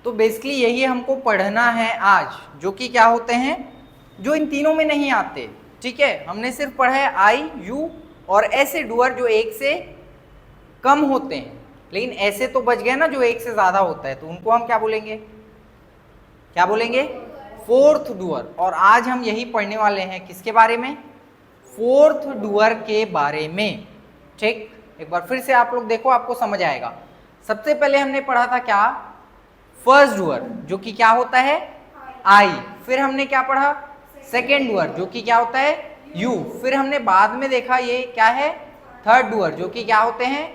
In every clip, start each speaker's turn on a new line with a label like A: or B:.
A: तो बेसिकली यही हमको पढ़ना है आज, जो कि क्या होते हैं, जो इन तीनों में नहीं आते। ठीक है, हमने सिर्फ पढ़ा है आई, यू और ऐसे डूअर जो एक से कम होते हैं, लेकिन ऐसे तो बच गए ना जो एक से ज्यादा होता है, तो उनको हम क्या बोलेंगे, क्या बोलेंगे, फोर्थ डूअर। और आज हम यही पढ़ने वाले हैं किसके बारे में, फोर्थ डूअर के बारे में। ठीक, एक बार फिर से आप लोग देखो, आपको समझ आएगा। सबसे पहले हमने पढ़ा था क्या, फर्स्ट डूअर जो कि क्या होता है, आई। फिर हमने क्या पढ़ा, सेकेंड डूअर जो कि क्या होता है, यू। फिर हमने बाद में देखा ये क्या है, थर्ड डूअर जो कि क्या होते हैं,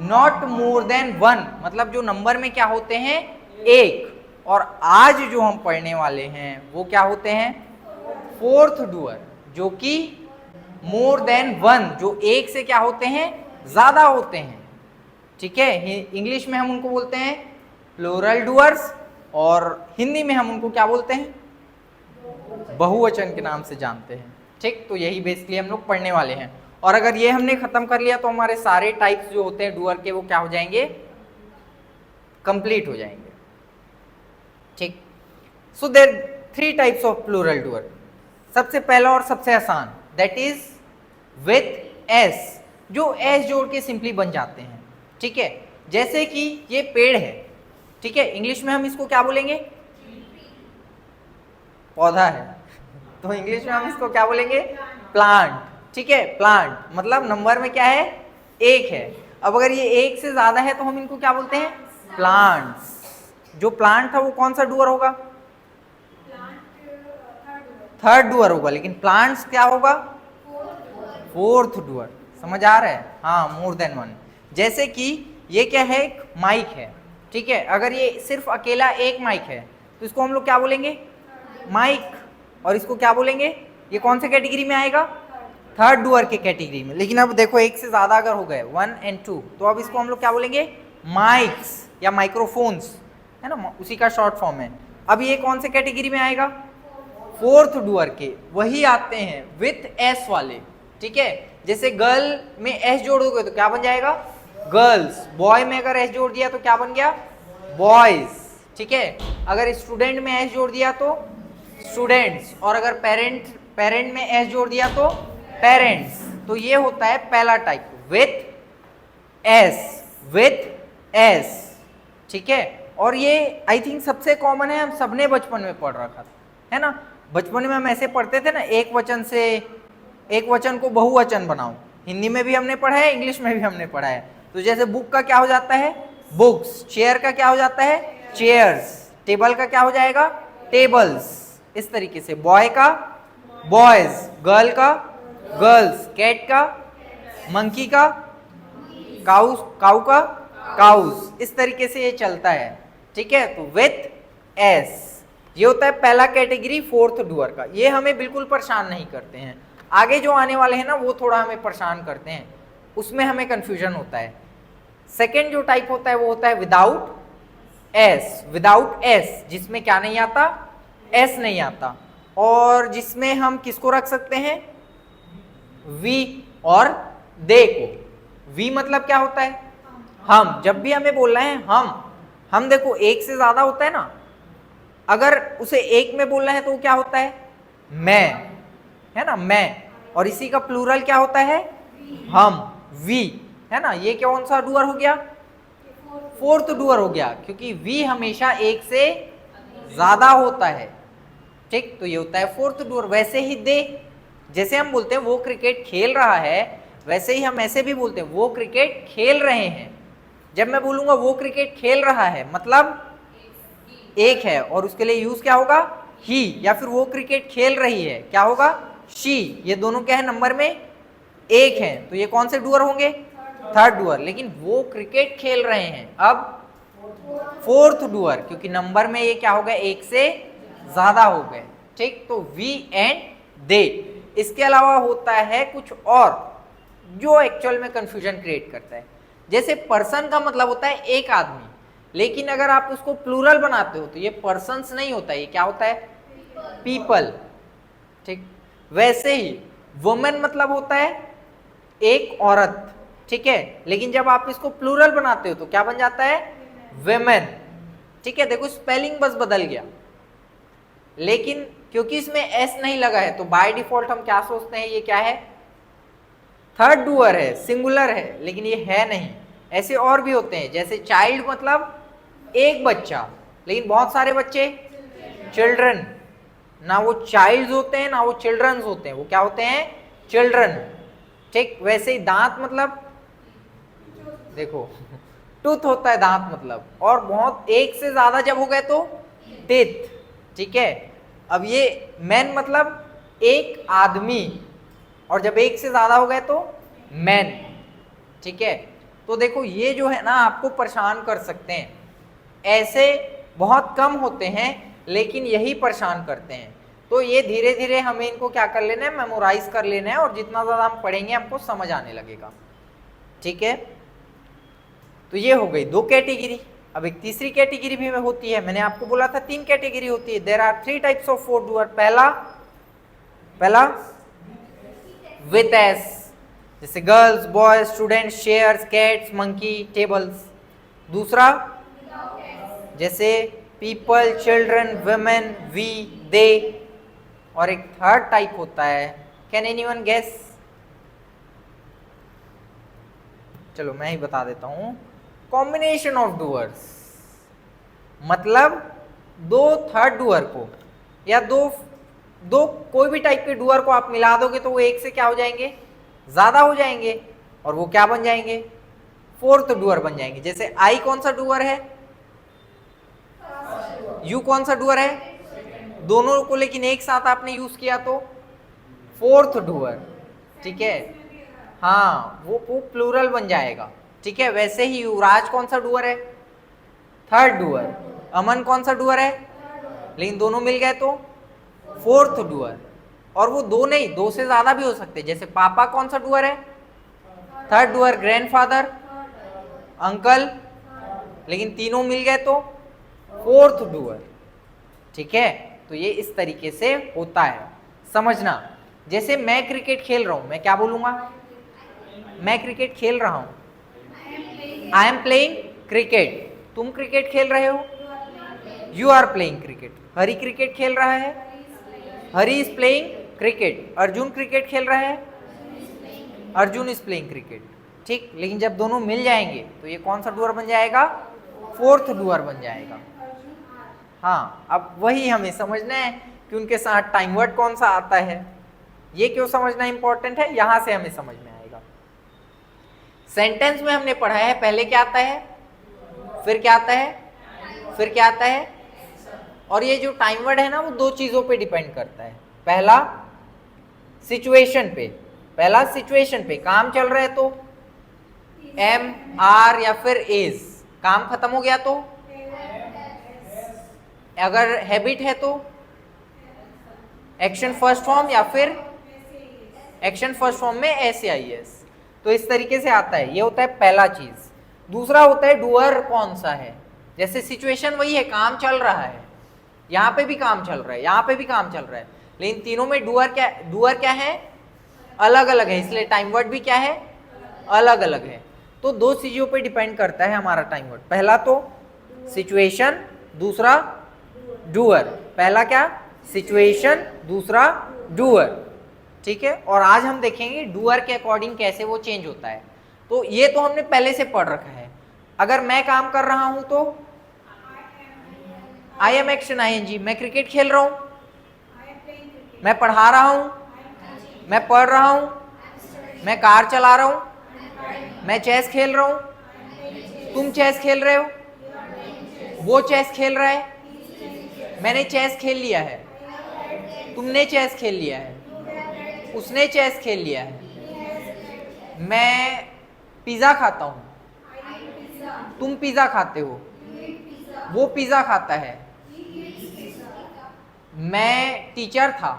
A: नॉट मोर देन वन, मतलब जो नंबर में क्या होते हैं, एक। और आज जो हम पढ़ने वाले हैं वो क्या होते हैं, फोर्थ डूअर जो कि मोर देन वन, जो एक से क्या होते हैं, ज्यादा होते हैं। ठीक है, इंग्लिश में हम उनको बोलते हैं प्लूरल डूअर्स, और हिंदी में हम उनको क्या बोलते हैं, बहुवचन के नाम से जानते हैं। ठीक, तो यही बेसिकली हम लोग पढ़ने वाले हैं। और अगर ये हमने खत्म कर लिया तो हमारे सारे टाइप्स जो होते हैं डूअर के वो क्या हो जाएंगे, कंप्लीट हो जाएंगे। ठीक, so there 3 types of plural doer. सबसे पहला और सबसे आसान, दैट इज विथ एस, जो एस जोड़ के सिंपली बन जाते हैं। ठीक है, जैसे कि ये पेड़ है, ठीक है, इंग्लिश में हम इसको क्या बोलेंगे, पौधा है, तो इंग्लिश में हम इसको क्या बोलेंगे, प्लांट। ठीक है, प्लांट मतलब नंबर में क्या है, एक है। अब अगर ये एक से ज्यादा है तो हम इनको क्या बोलते हैं, प्लांट्स। जो प्लांट था वो कौन सा डूअर होगा, थर्ड डूअर होगा, लेकिन प्लांट्स क्या होगा, फोर्थ डूअर। समझ आ रहा है, हाँ, मोर देन वन। जैसे कि ये क्या है, एक माइक है। ठीक है, अगर ये सिर्फ अकेला एक माइक है तो इसको हम लोग क्या बोलेंगे, माइक। और इसको क्या बोलेंगे, ये कौन से कैटेगरी में आएगा, थर्ड डूअर के कैटेगरी में। लेकिन अब देखो एक से ज्यादा अगर हो गए 1 और 2, तो अब इसको हम लोग क्या बोलेंगे, माइक्स या माइक्रोफोन्स, है ना, उसी का शॉर्ट फॉर्म है। अब ये कौन से कैटेगरी में आएगा, फोर्थ डूअर के। वही आते हैं विथ एस वाले। ठीक है, जैसे गर्ल में एस जोड़ोगे तो क्या बन जाएगा, गर्ल्स। बॉय में अगर एस जोड़ दिया तो क्या बन गया, बॉयज। ठीक है, अगर स्टूडेंट में एस जोड़ दिया तो स्टूडेंट्स, और अगर पेरेंट में एस जोड़ दिया तो पेरेंट्स। तो ये होता है पहला type, with S, with S. ठीक है, और ये आई थिंक सबसे कॉमन है, हम सबने बचपन में पढ़ रखा था, है ना। बचपन में हम ऐसे पढ़ते थे ना, एक वचन से एक वचन को बहुवचन बनाओ। हिंदी में भी हमने पढ़ा है, इंग्लिश में भी हमने पढ़ा है। तो जैसे बुक का क्या हो जाता है, बुक्स। चेयर का क्या हो जाता है, चेयर्स। टेबल का क्या हो जाएगा, टेबल्स। इस तरीके से बॉय का बॉयज, गर्ल का गर्ल्स, कैट का मंकी का, काऊ का काउज। इस तरीके से ये चलता है। ठीक है, तो विथ एस ये होता है पहला कैटेगरी फोर्थ डूअर का। ये हमें बिल्कुल परेशान नहीं करते हैं। आगे जो आने वाले हैं ना वो थोड़ा हमें परेशान करते हैं, उसमें हमें कंफ्यूजन होता है। सेकेंड जो टाइप होता है वो होता है विदाउट एस। विदाउट एस जिसमें क्या नहीं आता, एस नहीं आता, और जिसमें हम किसको रख सकते हैं, वी और दे को। वी मतलब क्या होता है, हम। जब भी हमें बोलना है हम देखो एक से ज्यादा होता है ना, अगर उसे एक में बोलना है तो वो क्या होता है, मैं, है ना, मैं। और इसी का प्लूरल क्या होता है, हम, वी, है ना। ये कौन सा डूअर हो गया, फोर्थ डूअर हो गया, क्योंकि वी हमेशा एक से ज्यादा होता है। ठीक, तो ये होता है फोर्थ डूअर। वैसे ही दे, जैसे हम बोलते हैं वो क्रिकेट खेल रहा है, वैसे ही हम ऐसे भी बोलते हैं वो क्रिकेट खेल रहे हैं। जब मैं बोलूंगा वो क्रिकेट खेल रहा है मतलब एक है, और उसके लिए यूज क्या होगा, ही। या फिर वो क्रिकेट खेल रही है, क्या होगा, शी। ये दोनों क्या है, नंबर में एक है, तो ये कौन से डूअर होंगे, थर्ड डूअर। लेकिन वो क्रिकेट खेल रहे हैं अब फोर्थ डूअर, क्योंकि नंबर में ये क्या हो गया, एक से ज्यादा हो गए। ठीक, तो वी एंड दे। इसके अलावा होता है कुछ और जो एक्चुअल में कंफ्यूजन क्रिएट करता है। जैसे पर्सन का मतलब होता है एक आदमी, लेकिन अगर आप उसको प्लूरल बनाते हो तो ये पर्सन्स नहीं होता, ये क्या होता है, पीपल। ठीक, वैसे ही वुमेन मतलब होता है एक औरत। ठीक है, लेकिन जब आप इसको प्लूरल बनाते हो तो क्या बन जाता है, वेमेन। ठीक है, देखो स्पेलिंग बस बदल गया, लेकिन क्योंकि इसमें एस नहीं लगा है तो बाय डिफॉल्ट हम क्या सोचते हैं, ये क्या है, थर्ड डूअर है, सिंगुलर है, लेकिन ये है नहीं। ऐसे और भी होते हैं, जैसे चाइल्ड मतलब एक बच्चा, लेकिन बहुत सारे बच्चे चिल्ड्रन, ना वो चाइल्ड्स होते हैं ना वो चिल्ड्रंस होते हैं, वो क्या होते हैं, चिल्ड्रन। ठीक, वैसे ही दांत मतलब देखो टूथ होता है दांत मतलब, और बहुत एक से ज्यादा जब हो गए तो टीथ। ठीक है, अब ये मैन मतलब एक आदमी, और जब एक से ज्यादा हो गए तो मैन। ठीक है, तो देखो ये जो है ना आपको परेशान कर सकते हैं, ऐसे बहुत कम होते हैं लेकिन यही परेशान करते हैं। तो ये धीरे धीरे हमें इनको क्या कर लेना है, मेमोराइज कर लेना है, और जितना ज्यादा हम पढ़ेंगे हमको समझ आने लगेगा। ठीक है, तो ये हो गई दो कैटेगरी। अब एक तीसरी कैटेगरी भी में होती है, मैंने आपको बोला था 3 कैटेगरी होती है। There are 3 types of fourth doer. पहला विथ एस, जैसे girls, boys, student, shares, cats, monkey, tables. दूसरा जैसे people, children, women, we, they. और एक थर्ड टाइप होता है, कैन एनीवन गेस? चलो मैं ही बता देता हूं, कॉम्बिनेशन ऑफ डूअर्स, मतलब दो थर्ड डूअर को या दो कोई भी टाइप के डूअर को आप मिला दोगे तो वो एक से क्या हो जाएंगे, ज्यादा हो जाएंगे, और वो क्या बन जाएंगे, फोर्थ डूअर बन जाएंगे। जैसे आई कौन सा डूअर है, यू कौन सा डूअर है, दोनों को लेकिन एक साथ आपने यूज किया तो फोर्थ डूअर। ठीक है, हाँ वो प्लूरल बन जाएगा। ठीक है, वैसे ही युवराज कौन सा डूअर है, थर्ड डूअर। अमन कौन सा डूअर है, लेकिन दोनों मिल गए तो फोर्थ डूअर। और वो दो नहीं, दो से ज्यादा भी हो सकते, जैसे पापा कौन सा डूअर है, थर्ड डूअर। ग्रैंडफादर, अंकल, लेकिन तीनों मिल गए तो फोर्थ डूअर। ठीक है, तो ये इस तरीके से होता है, समझना। जैसे मैं क्रिकेट खेल रहा हूं, मैं क्या बोलूंगा, मैं क्रिकेट खेल रहा हूं, आई एम प्लेइंग क्रिकेट। तुम क्रिकेट खेल रहे हो, you are playing cricket. Hari cricket खेल रहा है, Hari is playing cricket. Arjun cricket खेल रहा है, अर्जुन इज प्लेइंग क्रिकेट। ठीक, लेकिन जब दोनों मिल जाएंगे तो ये कौन सा डूअर बन जाएगा, फोर्थ डूअर बन जाएगा। हाँ, अब वही हमें समझना है कि उनके साथ टाइम वर्ड कौन सा आता है। ये क्यों समझना इंपॉर्टेंट है, यहां से हमें समझ में आएगा। सेंटेंस में हमने पढ़ा है पहले क्या आता है, फिर क्या आता है, फिर क्या आता है। और ये जो टाइम वर्ड है ना वो दो चीजों पे डिपेंड करता है। पहला सिचुएशन पे, पहला सिचुएशन पे काम चल रहा है तो एम, आर या फिर इज। काम खत्म हो गया तो, अगर हैबिट है तो एक्शन फर्स्ट फॉर्म, या फिर एक्शन फर्स्ट फॉर्म में एस या एस। तो इस तरीके से आता है, ये होता है पहला चीज। दूसरा होता है डूअर कौन सा है। जैसे सिचुएशन वही है, काम चल रहा है, यहाँ पे भी काम चल रहा है, यहाँ पे भी काम चल रहा है, लेकिन तीनों में डूअर क्या है, अलग अलग है, इसलिए टाइम वर्ड भी क्या है, अलग अलग है। तो दो चीजों पे डिपेंड करता है हमारा टाइम वर्ड। पहला तो सिचुएशन, दूसरा डूअर। पहला क्या, सिचुएशन, दूसरा डूअर। ठीक है, और आज हम देखेंगे डूअर के अकॉर्डिंग कैसे वो चेंज होता है। तो ये तो हमने पहले से पढ़ रखा है। अगर मैं काम कर रहा हूं तो आई एम एक्शन आईएनजी। मैं क्रिकेट खेल रहा हूं, मैं पढ़ा रहा हूं, मैं पढ़ रहा हूं, मैं कार चला रहा हूं, मैं चेस खेल रहा हूं, तुम चेस खेल रहे हो, वो चेस खेल रहा है, मैंने चेस खेल लिया है, तुमने चेस खेल लिया है, उसने चेस खेल लिया है, मैं पिज्जा खाता हूं, तुम पिज्जा खाते हो, वो पिज्जा खाता है, मैं टीचर था,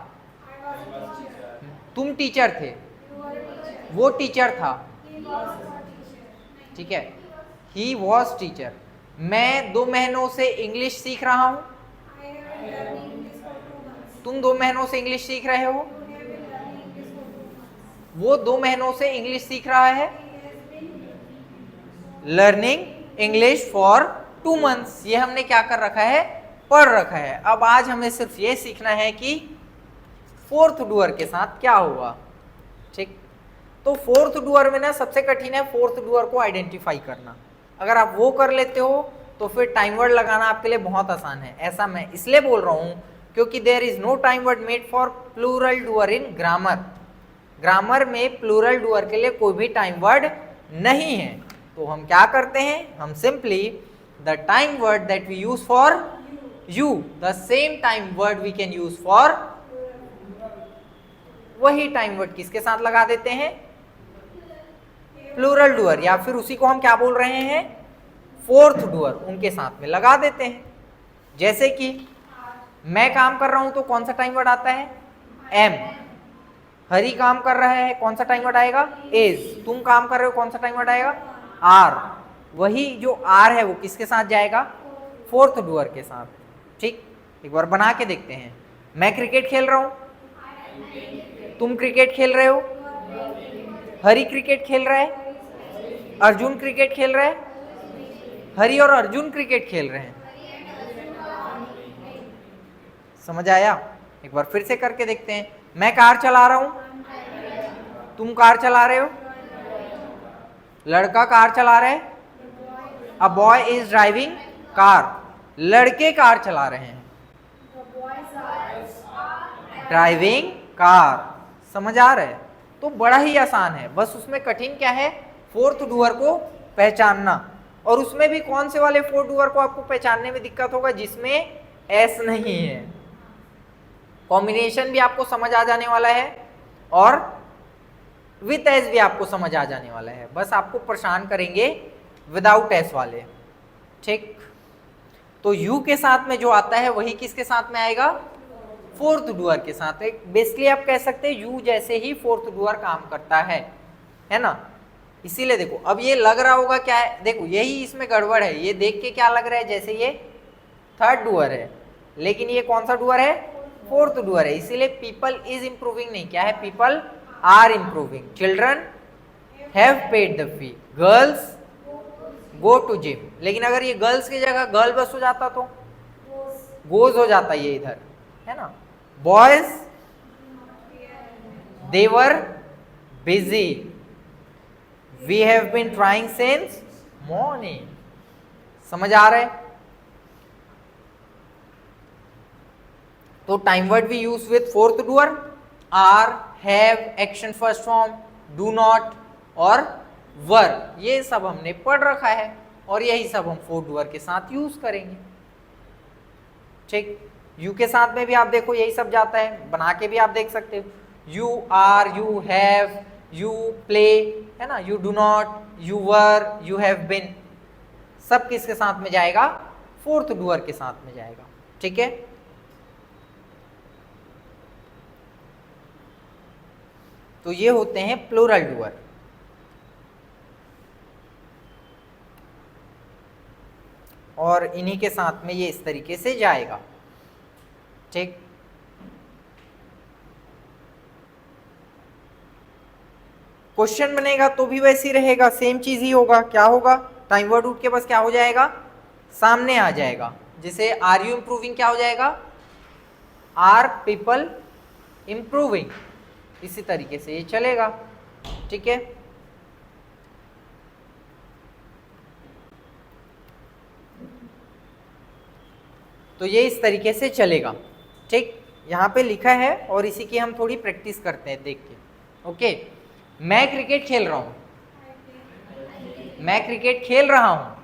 A: तुम टीचर थे, वो टीचर था। ठीक है, ही वॉज टीचर। मैं 2 महीनों से इंग्लिश सीख रहा हूं, तुम 2 महीनों से इंग्लिश सीख रहे हो, वो 2 महीनों से इंग्लिश सीख रहा है। लर्निंग इंग्लिश फॉर 2 months ये हमने क्या कर रखा है, पढ़ रखा है। अब आज हमें सिर्फ ये सीखना है कि फोर्थ डूअर के साथ क्या होगा। ठीक, तो फोर्थ डूअर में ना सबसे कठिन है फोर्थ डूअर को आइडेंटिफाई करना। अगर आप वो कर लेते हो तो फिर टाइम वर्ड लगाना आपके लिए बहुत आसान है। ऐसा मैं इसलिए बोल रहा हूं क्योंकि there is no time word made for plural doer in grammar. Grammar में प्लूरल डूअर के लिए कोई भी टाइम वर्ड नहीं है। तो हम क्या करते हैं, हम simply the time word that we use for you, the same time word we can use for, वही टाइम वर्ड किसके साथ लगा देते हैं, प्लूरल डूअर, या फिर उसी को हम क्या बोल रहे हैं, फोर्थ डूअर, उनके साथ में लगा देते हैं। जैसे कि मैं काम कर रहा हूं तो कौन सा टाइम वर्ड आता है, एम। हरी काम कर रहा है, कौन सा टाइम वर्ड आएगा, इज। तुम काम कर रहे हो, कौन सा टाइम वर्ड आएगा, आर। वही जो आर है वो किसके साथ जाएगा, फोर्थ डूअर के साथ। ठीक, एक बार बना के देखते हैं। मैं क्रिकेट खेल रहा हूं, तुम क्रिकेट खेल रहे हो, हरी क्रिकेट खेल रहा है, अर्जुन क्रिकेट खेल रहा है, हरी और अर्जुन क्रिकेट खेल रहे हैं। समझ आया? एक बार फिर से करके देखते हैं। मैं कार चला रहा हूं, तुम कार चला रहे हो, लड़का कार चला रहा है, a boy is driving car. लड़के कार चला रहे हैं, ड्राइविंग कार। समझ आ रहा है? तो बड़ा ही आसान है, बस उसमें कठिन क्या है, फोर्थ डूअर को पहचानना। और उसमें भी कौन से वाले फोर्थ डूअर को आपको पहचानने में दिक्कत होगा, जिसमें एस नहीं है। कॉम्बिनेशन भी आपको समझ आ जाने वाला है और विथ एस भी आपको समझ आ जाने वाला है। बस आपको परेशान करेंगे विदाउट एस वाले। ठीक, तो यू के साथ में जो आता है वही किसके साथ में आएगा, फोर्थ डूअर के साथ। बेसिकली आप कह सकते हैं यू जैसे ही फोर्थ डूअर काम करता है ना। इसीलिए देखो, अब ये लग रहा होगा क्या है, देखो यही इसमें गड़बड़ है। ये देख के क्या लग रहा है, जैसे ये थर्ड डूअर है, लेकिन ये कौन सा डूअर है, फोर्थ डूअर है। इसीलिए पीपल इज इंप्रूविंग नहीं, क्या है, people are improving. Children have paid the fee, girls go to gym. लेकिन अगर ये गर्ल्स की जगह गर्ल बस हो जाता तो गोज हो जाता ये इधर, है ना। Boys they were busy, we have been trying since morning. समझ आ रहा है? तो time word we use with fourth doer, are, have, action first form, do not और वर। ये सब हमने पढ़ रखा है और यही सब हम फोर्थ डूअर के साथ यूज करेंगे। ठीक, यू के साथ में भी आप देखो यही सब जाता है, बना के भी आप देख सकते हो। You are, you have, you play, है ना, you do not, you were, you have been, सब किसके साथ में जाएगा, फोर्थ डूअर के साथ में जाएगा। ठीक है, तो ये होते हैं प्लूरल डूअर। और इन्हीं के साथ में ये इस तरीके से जाएगा। ठीक, क्वेश्चन बनेगा तो भी वैसे ही रहेगा, सेम चीज ही होगा। क्या होगा, टाइम वर्ड रूट के पास क्या हो जाएगा, सामने आ जाएगा। जैसे आर यू इम्प्रूविंग क्या हो जाएगा, आर पीपल इम्प्रूविंग। इसी तरीके से ये चलेगा। ठीक है, तो ये इस तरीके से चलेगा। ठीक, यहाँ पे लिखा है और इसी की हम थोड़ी प्रैक्टिस करते हैं देख के। ओके, मैं क्रिकेट खेल रहा हूँ, मैं क्रिकेट खेल रहा हूँ,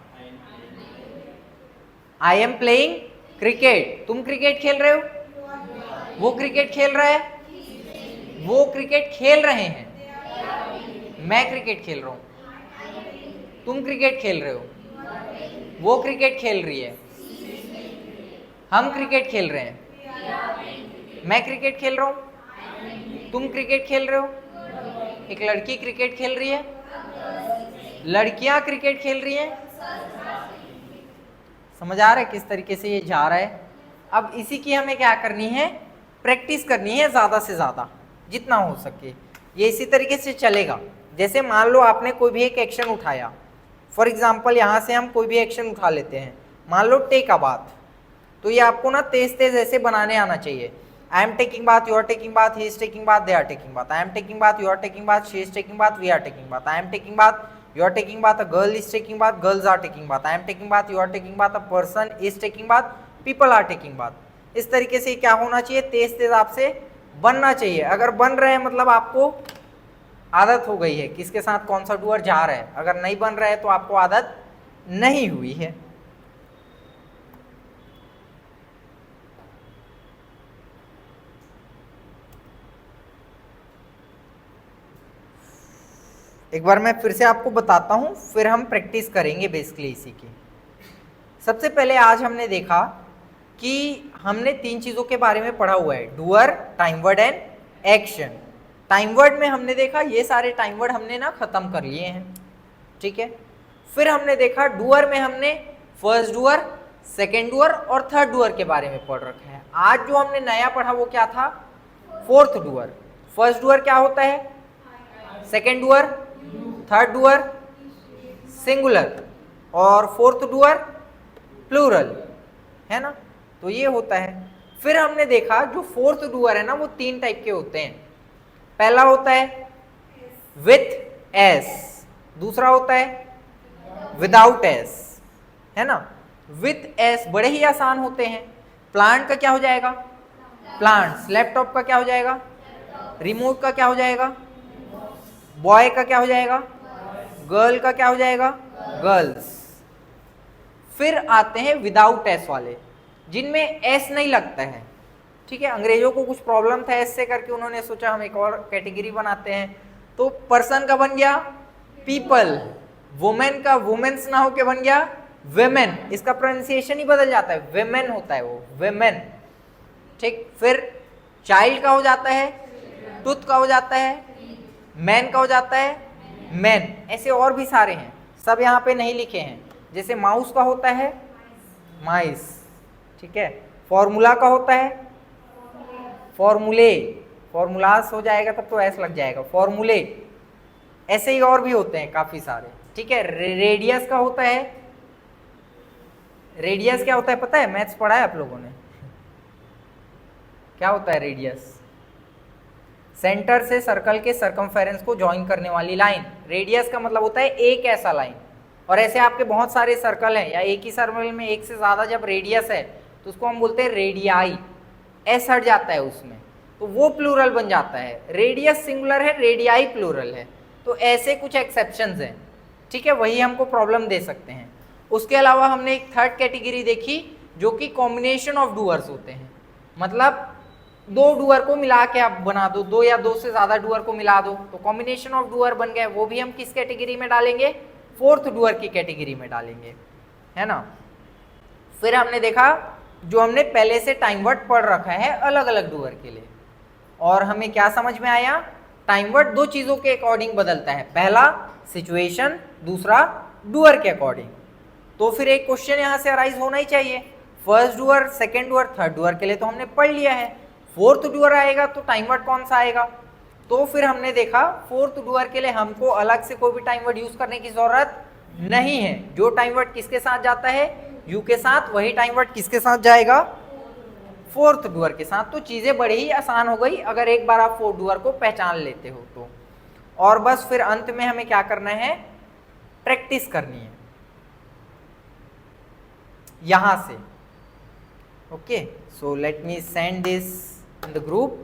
A: आई एम प्लेइंग क्रिकेट। तुम क्रिकेट खेल रहे हो, वो क्रिकेट खेल रहा है, वो क्रिकेट खेल रहे हैं, मैं क्रिकेट खेल रहा हूँ, तुम क्रिकेट खेल रहे हो, वो क्रिकेट खेल रही है, हम क्रिकेट खेल रहे हैं, मैं क्रिकेट खेल रहा हूँ, तुम क्रिकेट खेल रहे हो, एक लड़की क्रिकेट खेल रही है, लड़कियां क्रिकेट खेल रही हैं। समझ आ रहा है किस तरीके से ये जा रहा है। अब इसी की हमें क्या करनी है, प्रैक्टिस करनी है ज़्यादा से ज़्यादा जितना हो सके। ये इसी तरीके से चलेगा। जैसे मान लो आपने कोई भी एक एक्शन उठाया, फॉर एग्जाम्पल यहाँ से हम कोई भी एक्शन उठा लेते हैं। मान लो टेक अ बाथ, तो ये आपको ना तेज तेज ऐसे बनाने आना चाहिए। I am taking bath, you are taking bath, he is taking bath, they are taking bath, I am taking bath, you are taking bath, she is taking bath, we are taking bath, I am taking bath, you are taking bath, a girl is taking bath, girls are taking bath, I am taking bath, you are taking bath, a person is taking bath, people are taking bath। इस तरीके से क्या होना चाहिए, तेज तेज आपसे बनना चाहिए। अगर बन रहे हैं मतलब आपको आदत हो गई है किसके साथ कौन सा डूअर जा रहा है, अगर नहीं बन रहा है तो आपको आदत नहीं हुई है। एक बार मैं फिर से आपको बताता हूं, फिर हम प्रैक्टिस करेंगे बेसिकली इसी की। सबसे पहले आज हमने देखा कि हमने 3 चीजों के बारे में पढ़ा हुआ है, doer, time word and action. Time word में हमने देखा ये सारे टाइम वर्ड हमने ना खत्म कर लिए हैं, ठीक है। फिर हमने देखा डूअर में हमने फर्स्ट डूअर, सेकेंड डूअर और थर्ड डूअर के बारे में पढ़ रखा है। आज जो हमने नया पढ़ा वो क्या था, फोर्थ डूअर। फर्स्ट डूअर क्या होता है, second doer, third doer singular और फोर्थ डूअर प्लूरल, है ना, तो ये होता है। फिर हमने देखा जो फोर्थ डूअर है ना वो 3 टाइप के होते हैं। पहला होता है विथ एस, दूसरा होता है विदाउट एस, है ना। विथ एस बड़े ही आसान होते हैं। प्लांट का क्या हो जाएगा, प्लांट्स, लैपटॉप का क्या हो जाएगा, रिमोट का क्या हो जाएगा, बॉय का क्या हो जाएगा, गर्ल का क्या हो जाएगा, गर्ल्स। फिर आते हैं विदाउट एस वाले, जिनमें एस नहीं लगता है, ठीक है। अंग्रेजों को कुछ प्रॉब्लम था एस से करके, उन्होंने सोचा हम एक और कैटेगरी बनाते हैं, तो पर्सन का बन गया पीपल, वुमेन का वुमेन्स ना होके बन गया वेमेन, इसका प्रोनाउंसिएशन ही बदल जाता है, वेमेन होता है वो, वेमेन, ठीक। फिर चाइल्ड का हो जाता है, टूथ का हो जाता है, मैन का हो जाता है मैन, ऐसे और भी सारे हैं, सब यहाँ पे नहीं लिखे हैं। जैसे माउस का होता है माइस, ठीक है। फॉर्मूला का होता है फॉर्मूले, फॉर्मूलास हो जाएगा तब तो एस लग जाएगा, फॉर्मूले। ऐसे ही और भी होते हैं काफी सारे, ठीक है। रेडियस का होता है, रेडियस क्या होता है पता है, मैथ्स पढ़ा है आप लोगों ने, क्या होता है रेडियस, सेंटर से सर्कल के सरकमफेरेंस को ज्वाइन करने वाली लाइन। रेडियस का मतलब होता है एक ऐसा लाइन, और ऐसे आपके बहुत सारे सर्कल हैं या एक ही सर्कल में एक से ज्यादा जब रेडियस है तो उसको हम बोलते हैं रेडियाई, एस हट जाता है उसमें तो वो प्लूरल बन जाता है। रेडियस सिंगुलर है, रेडियाई प्लूरल है, तो ऐसे कुछ एक्सेप्शंस हैं, ठीक है, वही हमको प्रॉब्लम दे सकते हैं। उसके अलावा हमने एक थर्ड कैटेगरी देखी जो कि कॉम्बिनेशन ऑफ डूअर्स होते हैं, मतलब 2 डूअर को मिला के आप बना दो, 2 या 2 से ज्यादा डूअर को मिला दो तो कॉम्बिनेशन ऑफ डूअर बन गए। वो भी हम किस कैटेगरी में डालेंगे, फोर्थ डूअर की कैटेगरी में डालेंगे, है ना। फिर हमने देखा जो हमने पहले से टाइम वर्ड पढ़ रखा है अलग अलग डूअर के लिए, और हमें क्या समझ में आया, टाइम वर्ड 2 चीजों के अकॉर्डिंग बदलता है, पहला सिचुएशन, दूसरा डूअर के अकॉर्डिंग। तो फिर एक क्वेश्चन यहां से अराइज होना ही चाहिए, first doer, second doer, third doer के लिए तो हमने पढ़ लिया है, फोर्थ डूअर आएगा तो टाइम वर्ड कौन सा आएगा। तो फिर हमने देखा फोर्थ डूअर के लिए हमको अलग से कोई भी टाइम वर्ड यूज करने की जरूरत नहीं है। जो टाइम वर्ड किसके साथ जाता है, यू के साथ, वही टाइम वर्ड किसके साथ जाएगा, फोर्थ डूअर के साथ। तो चीजें बड़ी ही आसान हो गई अगर एक बार आप फोर्थ डूअर को पहचान लेते हो तो। और बस फिर अंत में हमें क्या करना है, प्रैक्टिस करनी है यहां से। Okay, so let me send this in the group.